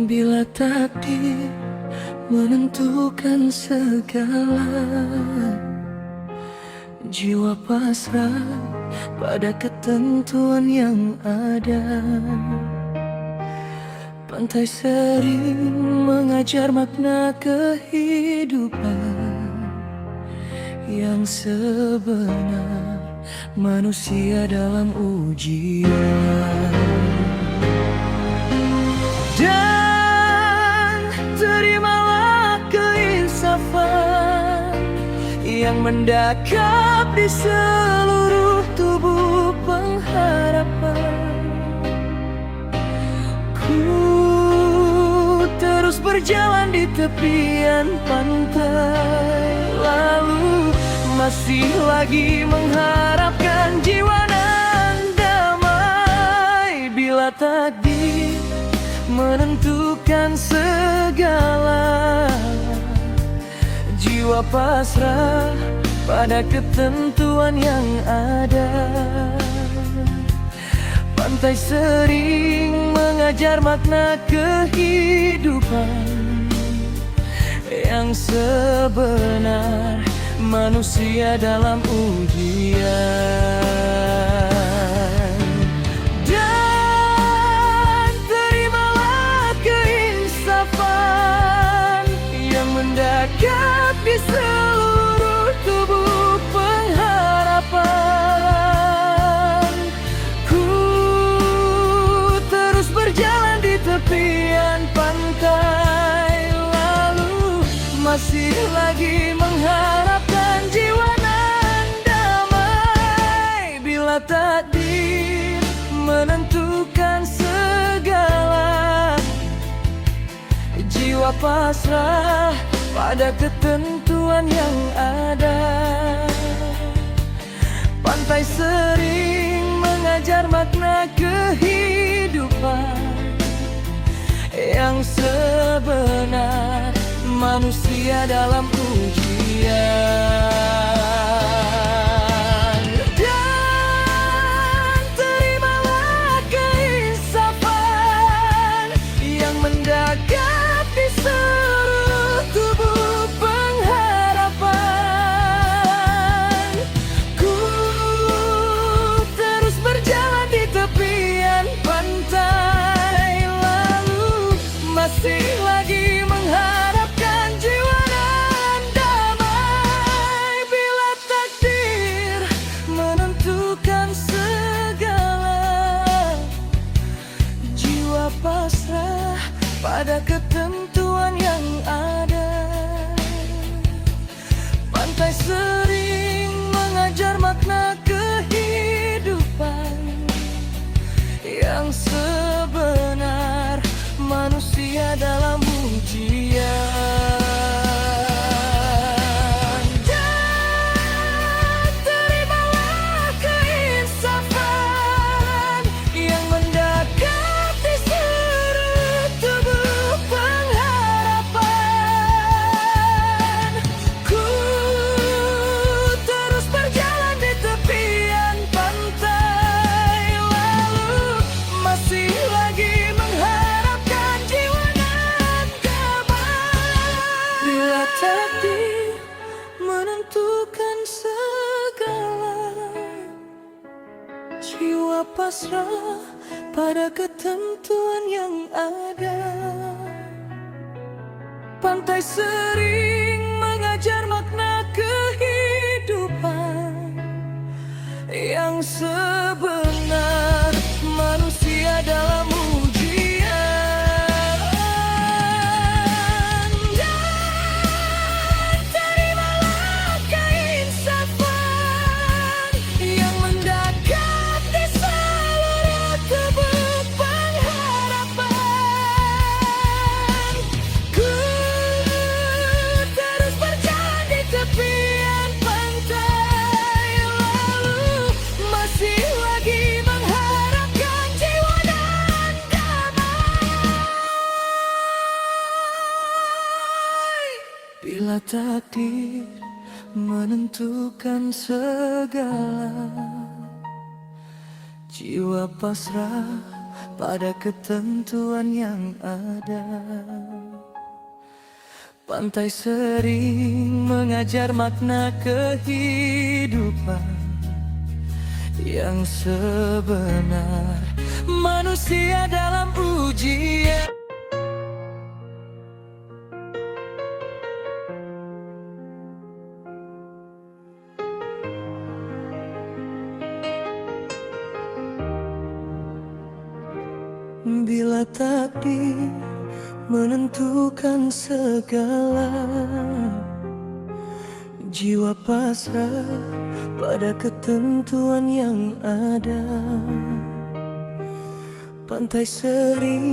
Bila takdir menentukan segala, jiwa pasrah pada ketentuan yang ada. Pantai sering mengajar makna kehidupan yang sebenar, manusia dalam ujian. Dan terimalah keinsafan yang mendekap di seluruh tubuh pengharapan. Ku terus berjalan di tepian pantai, lalu masih lagi mengharapkan jiwa nan damai. Bila takdir menentukan segala, jiwa pasrah pada ketentuan yang ada. Pantai sering mengajar makna kehidupan yang sebenar, manusia dalam ujian. Mendekap di seluruh tubuh pengharapan. Ku terus berjalan di tepian pantai, lalu masih lagi mengharapkan jiwa nan damai. Bila takdir menentukan segala, jiwa pasrah pada ketentuan yang ada. Pantai sering mengajar makna kehidupan yang sebenar, manusia dalam ujian. Dan terimalah keinsafan yang mendekap di seluruh tubuh pengharapan. Ku terus berjalan di tepian pantai, lalu masih lagi mengharapkan jiwa nan damai. Bila takdir menentukan segala, jiwa pasrah pada ketentuan yang ada. Pantai sering mengajar makna kehidupan yang sebenar, manusia dalam ujian. Dan terimalah keinsafan yang mendekap di seluruh tubuh pengharapan. Ku terus berjalan di tepian pantai, lalu masih lagi mengharapkan jiwa nan damai. Bila takdir menentukan segala, jiwa pasrah pada ketentuan yang ada. Pantai sering mengajar makna kehidupan yang sebenar, manusia dalam ujian. Dan terimalah keinsafan yang mendekap di seluruh tubuh pengharapan. Ku terus berjalan di tepian pantai, lalu masih lagi mengharapkan jiwa dan damai. Bila takdir menentukan segala, jiwa pasrah pada ketentuan yang ada. Pantai sering mengajar makna kehidupan yang sebenar, manusia dalam ujian. Bila takdir menentukan segala, jiwa pasrah pada ketentuan yang ada. Pantai sering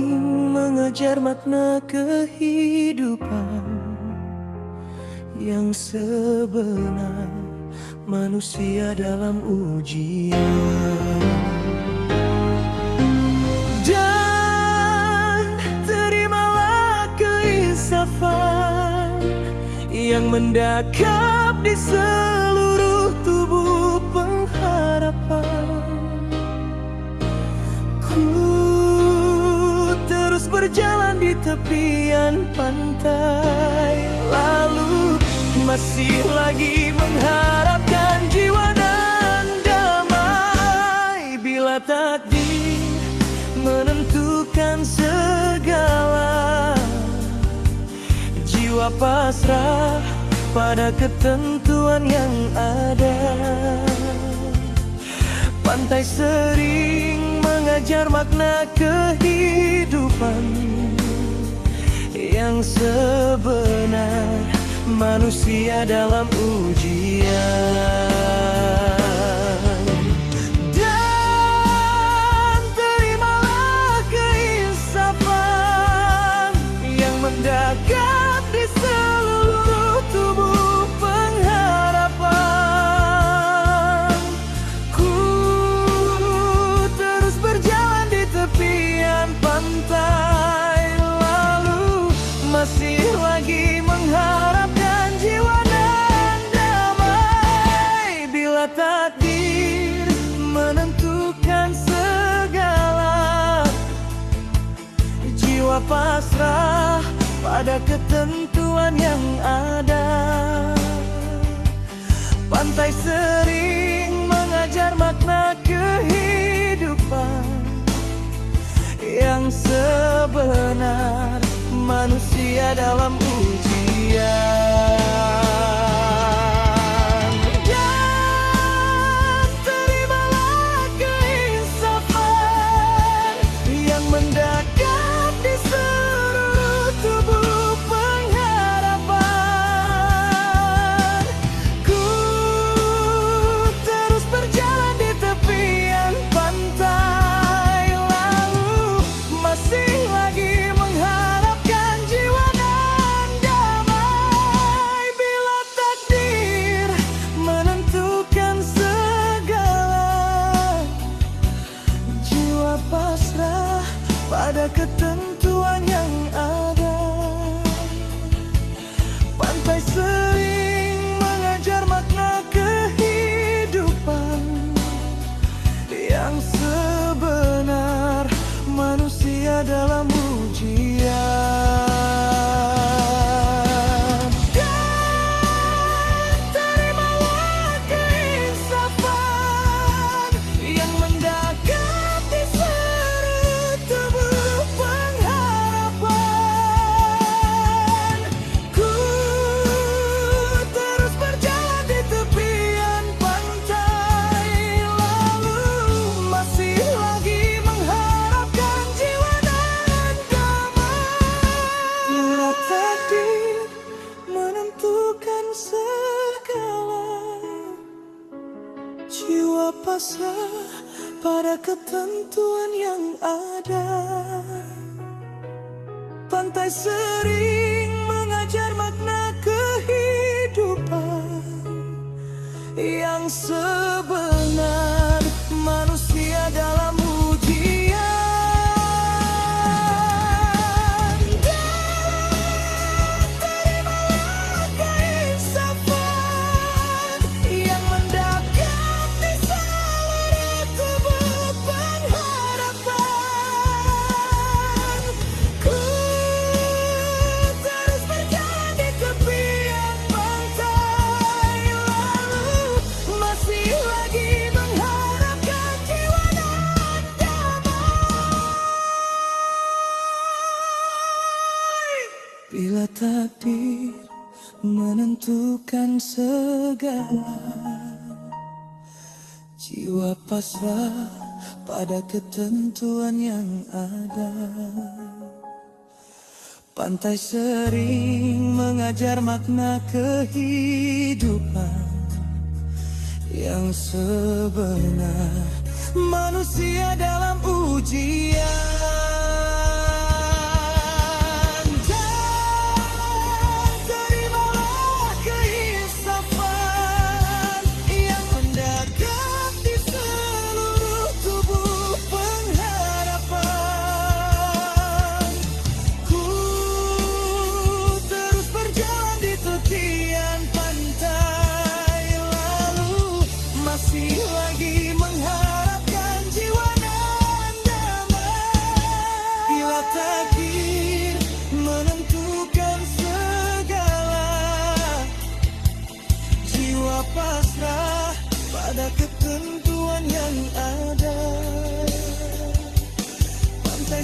mengejar makna kehidupan yang sebenar, manusia dalam ujian. Yang mendakap di seluruh tubuh pengharapan. Ku terus berjalan di tepian pantai, lalu masih lagi mengharapkan jiwa dan damai. Bila takdir menentukan segala, jiwa pasrah pada ketentuan yang ada. Pantai sering mengajar makna kehidupan yang sebenar, manusia dalam ujian. Dan terimalah keinsafan yang mendekat di seluruh tubuh pengharapan. Ku terus berjalan di tepian pantai, lalu masih lagi mengharapkan jiwa dan damai. Bila takdir menentukan segala, jiwa pasrah pada ketentuan yang ada. Pantai sering mengajar makna kehidupan yang sebenar, manusia dalam ujian. Dan terimalah keinsafan yang mendekat di seluruh tubuh pengharapan. Ku terus berjalan di tepian pantai, lalu masih lagi mengharapkan jiwa dan damai. Bila takdir menentukan segala, jiwa pasrah pada ketentuan yang ada. Pantai sering mengajar makna kehidupan yang sebenar, manusia dalam ujian. Dan terimalah keinsafan yang mendekat di seluruh tubuh pengharapan. Ku terus berjalan di tepian pantai, lalu masih lagi mengharapkan jiwa dan damai. Bila takdir menentukan segala, jiwa pasrah pada ketentuan yang ada. Pantai sering mengajar makna kehidupan yang sebenar, manusia dalam ujian. Dan terimalah keinsafan yang mendekat di seluruh tubuh pengharapan. Bila takdir menentukan segala, jiwa pasrah pada ketentuan yang ada. Pantai sering mengajar makna kehidupan yang sebenar, manusia dalam ujian. Dan terimalah keinsafan yang mendadak di seluruh tubuh pengharapan. Ku terus berjalan di tepian pantai, lalu masih lagi mengharapkan jiwa nan damai. Bila takdir menentukan segala, jiwa pasrah pada ketentuan yang ada. Pantai